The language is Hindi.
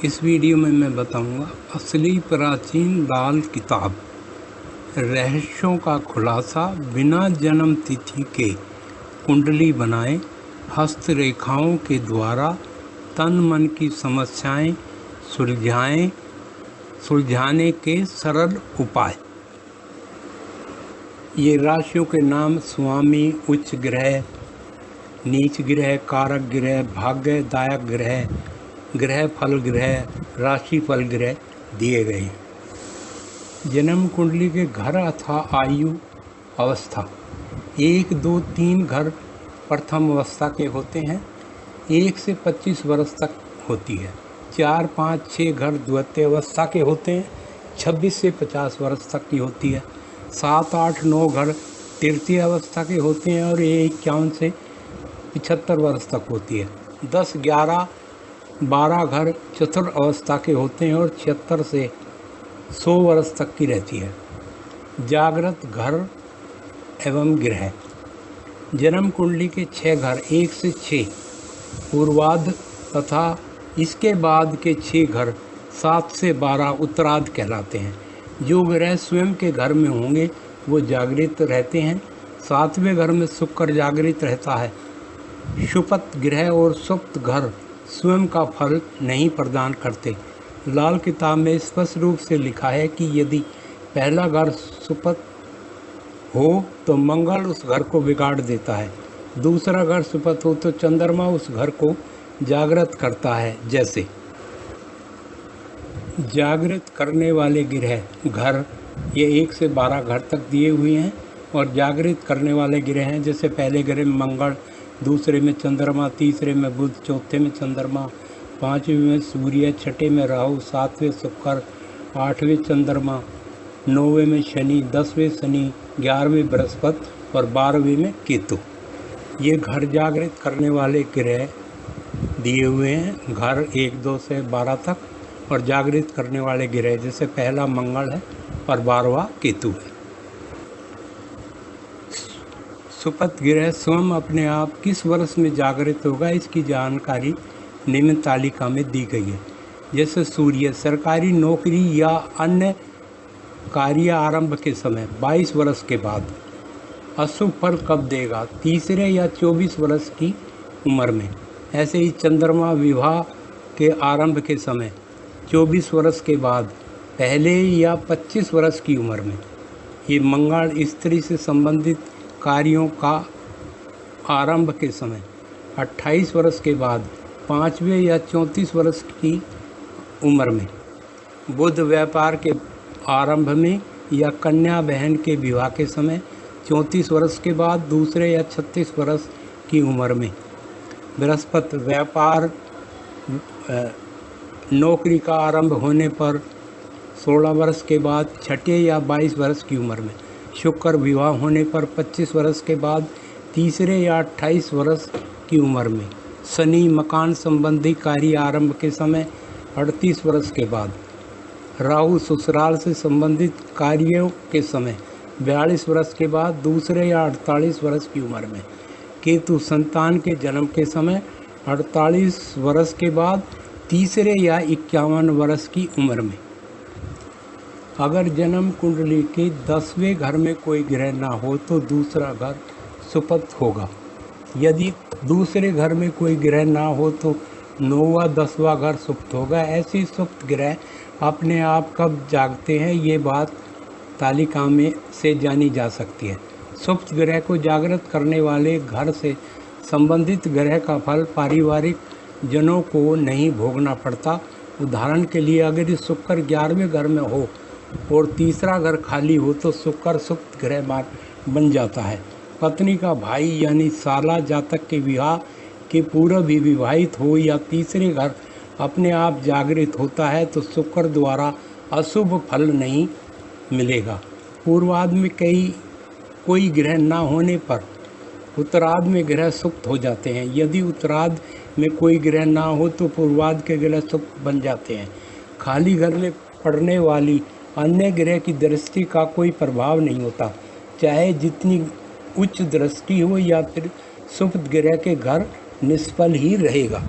इस वीडियो में मैं बताऊंगा असली प्राचीन लाल किताब रहस्यों का खुलासा बिना जन्म तिथि के कुंडली बनाएं, हस्तरेखाओं के द्वारा तन मन की समस्याएं सुलझाने के सरल उपाय। ये राशियों के नाम स्वामी, उच्च ग्रह, नीच ग्रह, कारक ग्रह, भाग्यदायक ग्रह, ग्रह फल ग्रह, राशि फल ग्रह दिए गए हैं। जन्म कुंडली के घर अथवा आयु अवस्था 1, 2, 3 घर प्रथम अवस्था के होते हैं, 1 से 25 वर्ष तक होती है। 4, 5, 6 घर द्वितीय अवस्था के होते हैं, 26 से 50 वर्ष तक की होती है। 7, 8, 9 घर तृतीय अवस्था के होते हैं और ये 51 से 75 वर्ष तक होती है। 10, 11, 12 घर चतुर्थ अवस्था के होते हैं और 76 से 100 वर्ष तक की रहती है। जागृत घर एवं ग्रह जन्म कुंडली के 6 घर 1 से 6 पूर्वाद्ध तथा इसके बाद के 6 घर 7 से 12 उत्तराद्ध कहलाते हैं। जो ग्रह स्वयं के घर में होंगे वो जागृत रहते हैं। 7वें घर में शुक्र जागृत रहता है। शुपथ ग्रह और सुप्त घर स्वयं का फल नहीं प्रदान करते। लाल किताब में स्पष्ट रूप से लिखा है कि यदि पहला घर सुपथ हो तो मंगल उस घर को बिगाड़ देता है। दूसरा घर सुपथ हो तो चंद्रमा उस घर को जागृत करता है। जैसे जागृत करने वाले ग्रह घर ये 1 से 12 घर तक दिए हुए हैं और जागृत करने वाले ग्रह हैं जैसे पहले ग्रह में मंगल, दूसरे में चंद्रमा, तीसरे में बुध, चौथे में चंद्रमा, 5वें में सूर्य, 6ठे में राहु, 7वें शुक्र, 8वें चंद्रमा, 9वें में शनि, 10वें शनि, 11वें बृहस्पति और 12वें में केतु। ये घर जागृत करने वाले ग्रह दिए हुए हैं, घर 1, 2 से 12 तक, और जागृत करने वाले ग्रह जैसे पहला मंगल है और 12वां केतु है। सुपथ ग्रह स्वयं अपने आप किस वर्ष में जागृत होगा इसकी जानकारी निम्न तालिका में दी गई है। जैसे सूर्य सरकारी नौकरी या अन्य कार्य आरंभ के समय 22 वर्ष के बाद। अशुभ फल कब देगा? तीसरे या 24 वर्ष की उम्र में। ऐसे ही चंद्रमा विवाह के आरंभ के समय 24 वर्ष के बाद, पहले या 25 वर्ष की उम्र में। ये मंगल स्त्री से संबंधित कार्यों का आरंभ के समय 28 वर्ष के बाद, 5वें या 34 वर्ष की उम्र में। बुध व्यापार के आरंभ में या कन्या बहन के विवाह के समय 34 वर्ष के बाद, दूसरे या 36 वर्ष की उम्र में। बृहस्पति व्यापार नौकरी का आरंभ होने पर 16 वर्ष के बाद, 6ठे या 22 वर्ष की उम्र में। शुक्र विवाह होने पर 25 वर्ष के बाद, तीसरे या 28 वर्ष की उम्र में। शनि मकान संबंधी कार्य आरंभ के समय 38 वर्ष के बाद। राहु ससुराल से संबंधित कार्यों के समय 42 वर्ष के बाद, दूसरे या 48 वर्ष की उम्र में। केतु संतान के जन्म के समय 48 वर्ष के बाद, तीसरे या 51 वर्ष की उम्र में। अगर जन्म कुंडली के 10वें घर में कोई ग्रह ना हो तो दूसरा घर सुपथ होगा। यदि दूसरे घर में कोई ग्रह ना हो तो 9वां 10वां घर सुप्त होगा। ऐसे सुप्त ग्रह अपने आप कब जागते हैं ये बात तालिका में से जानी जा सकती है। सुप्त ग्रह को जागृत करने वाले घर से संबंधित ग्रह का फल पारिवारिक जनों को नहीं भोगना पड़ता। उदाहरण के लिए अगर शुक्र 11वें घर में हो और तीसरा घर खाली हो तो शुक्र सुप्त ग्रह बन जाता है। पत्नी का भाई यानी साला जातक के विवाह के पूर्व भी विवाहित हो या तीसरे घर अपने आप जागृत होता है तो शुक्र द्वारा अशुभ फल नहीं मिलेगा। पूर्वार्ध में कोई ग्रह ना होने पर उत्तरार्ध में ग्रह सुप्त हो जाते हैं। यदि उत्तरार्ध में कोई ग्रह ना हो तो पूर्वार्ध के ग्रह सुप्त बन जाते हैं। खाली घर में पड़ने वाली अन्य ग्रह की दृष्टि का कोई प्रभाव नहीं होता, चाहे जितनी उच्च दृष्टि हो या फिर सुप्त ग्रह के घर निष्फल ही रहेगा।